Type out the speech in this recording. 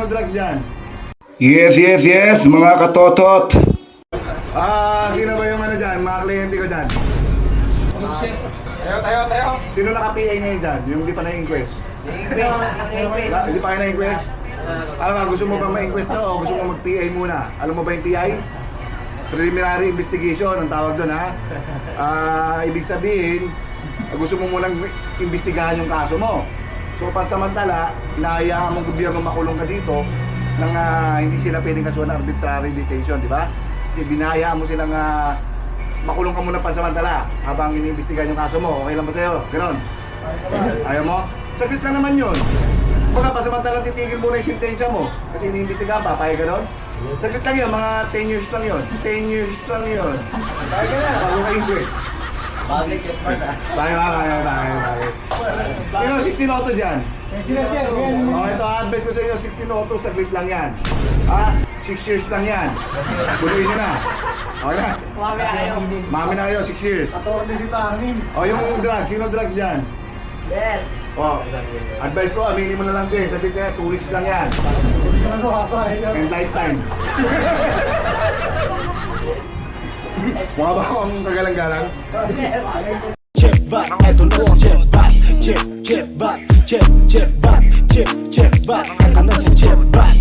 Sino drugs dyan? Yes, yes, yes, mga katotot. Sino ba yung ano dyan? Mga kliyente ko dyan? Tayo. Sino naka-PA ngayon dyan? Yung di pa na-inquest? Hindi pa kayo na-inquest? Alam mo, gusto mo ba ma-inquest to o gusto mo mag-PA muna? Alam mo ba yung PI? Preliminary investigation, ang tawag doon ha? Ibig sabihin, gusto mo munang imbestigahan yung kaso mo. So pansamantala, hinahayaan mong gobyerno makulong ka dito nang hindi sila pwedeng kasuhan ng arbitrary detention, di ba? Kasi binahayaan mo silang makulong ka muna pansamantala habang iniimbestigahan yung kaso mo. Okay lang ba sa'yo? Ganon? Ayaw mo? Saglit lang naman yun. Baka pansamantala titigil muna yung sentensya mo kasi iniimbestigahan pa, kaya ganon? Saglit lang yun, mga 10 years lang yun. 10 years lang yun. Kaya ka na, bago ka-inquest. Bakit yung part Tayo. Sino 16 auto dyan? Ito advice ko sa inyo, 16 auto, saglit lang yan. 6 years lang yan. Bunuin nyo na. Okay na? Mami na kayo, 6 years. Yung drugs, sino drugs dyan? Advice ko, aminin mo na lang din. Sabi kaya, 2 weeks lang yan. And lifetime. Mukha ba akong kagalang-galang? Chipbat, eto na si Chipbat. Chipbat, Chipbat, Chipbat, Chipbat, eto na si Chipbat.